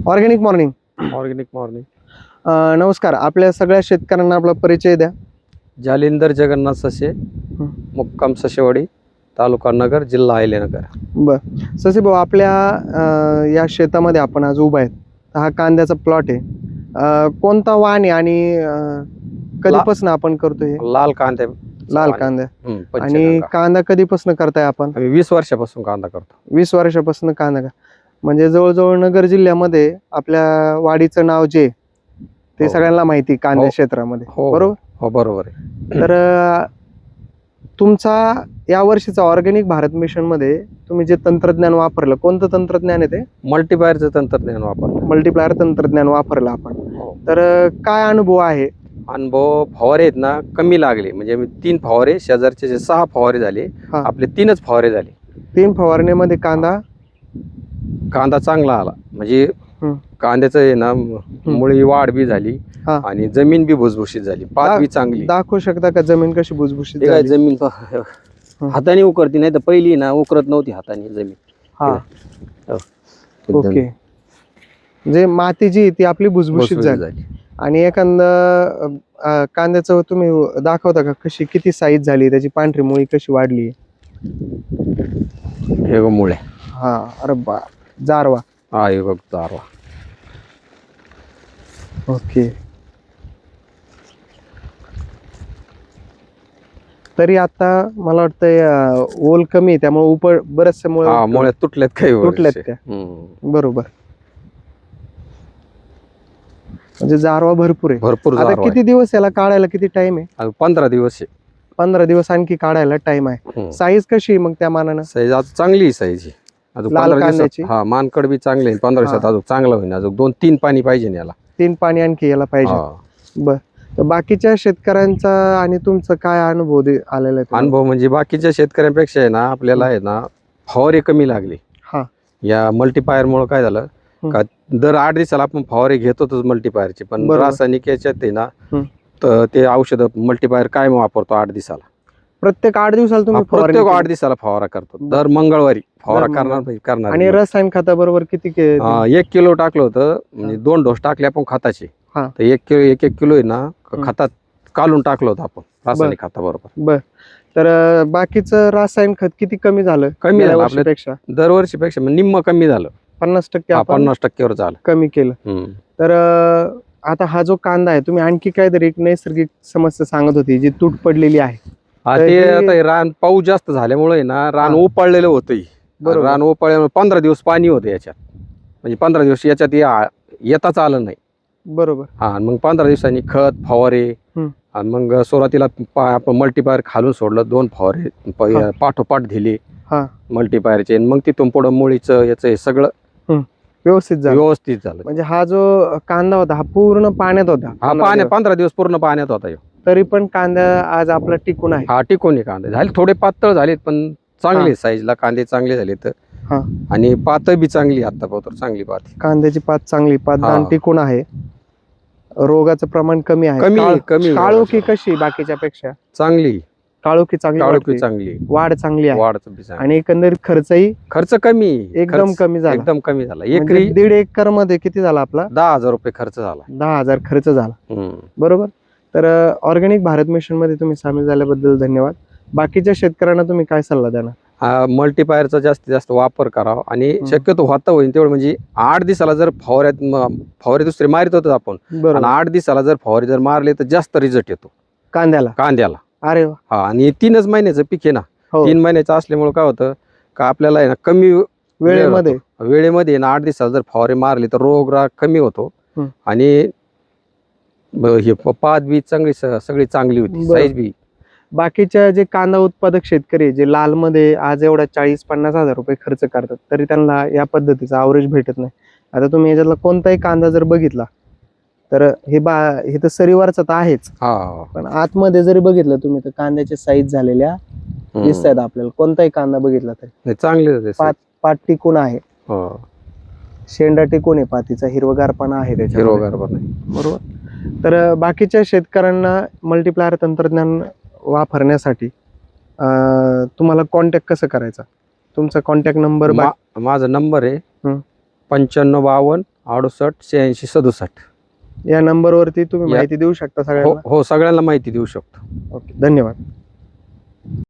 Organic morning. Organic morning. नमस्कार. आपल्या सगळ्या शेतकऱ्यांना आपला परिचय द्या. जालिंदर जगन्नाथ ससे, मुक्काम ससेवाडी, तालुका नगर, जिल्हा अहिल्यानगर. बर ससे भाऊ, आपल्या या शेतामध्ये आपण आज उभा आहेत. हा कांद्याचा प्लॉट आहे. कोणता वाण आहे आणि कधीपासून आपण करतोय? लाल कांदे. लाल कांदा. आणि कांदा कधीपासून करताय आपण? 20 वर्षापासून कांदा करतो. 20 वर्षापासून कांदा का? म्हणजे जवळजवळ नगर जिल्ह्यामध्ये आपल्या वाडीचं नाव जे ते सगळ्यांना माहिती कांद्या क्षेत्रामध्ये. बरोबर? हो, बरोबर आहे. तर तुमचा या वर्षीचा ऑर्गॅनिक भारत मिशन मध्ये तुम्ही जे तंत्रज्ञान वापरलं, कोणतं तंत्रज्ञान आहे ते? मल्टीप्लायरचं तंत्रज्ञान वापरलं. मल्टीप्लायर तंत्रज्ञान वापरलं आपण. तर काय अनुभव आहे? अनुभव, फवारे आहेत ना कमी लागले. म्हणजे 3 फवारे, शेजारचे जे 6 फवारे झाले, आपले 3च फवारे झाले. 3 फवारण्यामध्ये कांदा चांगला आला. म्हणजे कांद्याचं आहे ना मुळी वाढ बी झाली आणि जमीन बी भुसभुशीत झाली, पात बी चांगली. दाखवू शकता का जमीन कशी भुसभुशीत झाली? जमीन हाताने उकरती, नाही तर पहिली ना उकरत नव्हती हाताने जमीन. ओके. म्हणजे माती जी ती आपली भुसभुशीत झाली. आणि एखादं कांद्याचं तुम्ही दाखवता का कशी, किती साईज झाली त्याची, पांढरी मुळी कशी वाढली? हे बघ मुळे. अरे बा, जारवा. हे बघ जारवा. ओके. तरी आता मला वाटतं ओल कमी आहे, त्यामुळे बरेचसे मुळे तुटलेत, काही तुटलेत त्या. बरोबर. म्हणजे जारवा भरपूर आहे. आता किती दिवस याला काढायला किती टाइम आहे? 15 दिवस आहे. 15 दिवस आणखी काढायला टाइम आहे. साईज कशी आहे मग त्या मानानं? साईज आज चांगली साईज आहे. लाल कांद्याची. मानकड बी चांगले. 15 दिवसात अजून चांगलं होईल. अजून 2-3 पाणी पाहिजे याला. 3 पाणी आणखी याला पाहिजे. बर. तर बाकीच्या शेतकऱ्यांचा आणि तुमचं काय अनुभव आलेला आहे? अनुभव म्हणजे बाकीच्या शेतकऱ्यांपेक्षा आहे ना आपल्याला आहे ना फवारे कमी लागले. या मल्टीपायर मुळे काय झालं का, दर 8 दिवसाला आपण फवारे घेतोच मल्टीपायरचे, पण रासायनिक याच्यात आहे ना तर ते औषध मल्टीपायर काय वापरतो 8 दिवसाला. प्रत्येक 8 दिवसाला तुम्ही? प्रत्येक 8 दिवसाला फवारा करतो. दर मंगळवारी फवारा करणार. आणि रसायन खताबरोबर किती? 1 किलो टाकलं होतं. म्हणजे 2 डोस टाकले आपण खताचे. तर 1 किलो आहे ना खतात काढून टाकलं होतं आपण रासायनिक खताबरोबर. बर. तर बाकीचं रासायनिक खत किती कमी झालं? कमी झालं आपल्यापेक्षा, दरवर्षीपेक्षा निम्म कमी झालं. 50% 50% वर झालं, कमी केलं. तर आता हा जो कांदा आहे, तुम्ही आणखी काहीतरी एक नैसर्गिक समस्या सांगत होती जी तूट पडलेली आहे. ते आता रान पाऊस जास्त झाल्यामुळे ना रान ओपाळलेलं होतं. रान ओपाळल्यामुळे 15 दिवस पाणी होतं याच्यात. म्हणजे 15 दिवस याच्यात येताच आलं नाही. बरोबर. मग 15 दिवसांनी खत फवारे, आणि मग सुरुवातीला आपण मल्टीपायर खालून सोडलं, 2 फवारे पाठोपाठ दिले मल्टीपायरचे. मग तिथून पुढे मुळीचं याचं हे सगळं व्यवस्थित झालं. म्हणजे हा जो कांदा होता हा पूर्ण पाण्यात होता. 15 दिवस पूर्ण पाण्यात होता. तरी पण कांदा आज आपला टिकून आहे. टिकून कांदे झाले. थोडे पातळ झालेत पण चांगले साईजला कांदे चांगले झाले. तर आणि पात बी चांगली, आता चांगली पात, कांद्याची पात चांगली, पातदान टिकून आहे. रोगाचं प्रमाण कमी आहे. कमी. काळोखी कशी बाकीच्या पेक्षा? चांगली. काळोखी चांगली, वाढ चांगली आहे. आणि एकंदरीत खर्च कमी, एकदम कमी झाला. एकरी 1.5 एकर मध्ये किती झाला आपला? 10,000 रुपये खर्च झाला. 10,000 खर्च झाला. बरोबर. तर ऑर्गॅनिक भारत मिशन मध्ये तुम्ही सामील झाल्याबद्दल धन्यवाद. बाकीच्या शेतकऱ्यांना तुम्ही काय सल्ला देणार? मल्टीपायरचा जास्तीत जास्त वापर करावा आणि शक्यतो होता होईल तेवढं. म्हणजे 8 दिवसाला जर फवारे दुसरे मारित होतो आपण, आणि 8 दिवसाला जर फवारे जर मारले तर जास्त रिझल्ट येतो कांद्याला. अरे वा. आणि 3च महिन्याचं पीक आहे ना. 3 महिन्याचं असल्यामुळे काय होतं का, आपल्याला आहे ना कमी वेळेमध्ये ना 8 दिवसाला जर फवारे मारले तर रोग राग कमी होतो. आणि हे पात बी सगळी चांगली होती, साईज बी. बाकीच्या जे कांदा उत्पादक शेतकरी जे लाल मध्ये आज एवढा 40-50 हजार रुपये खर्च करतात, तरी त्यांना या पद्धतीचा अवरेज भेटत नाही. आता तुम्ही याच्यातला कोणताही कांदा जर बघितला तर हे तर सरीवरचा तर आहेच, पण आतमध्ये जरी बघितलं तुम्ही तर कांद्याच्या साईज झालेल्या दिसतात आपल्याला. कोणताही कांदा बघितला तरी चांगले पात टिकून आहे. शेंडा टिकून आहे, पातीचा हिरवगारपणा आहे त्याच्या. बरोबर. तर बाकीच्या शेतकऱ्यांना मल्टीप्लायर तंत्रज्ञान वापरण्यासाठी तुम्हाला कॉन्टॅक्ट कसं करायचा? तुमचा कॉन्टॅक्ट नंबर? माझा नंबर आहे 9552 68 86 67. या नंबरवरती तुम्ही या- माहिती देऊ शकता हो सगळ्यांना. हो, सगळ्यांना माहिती देऊ शकतो. ओके, धन्यवाद.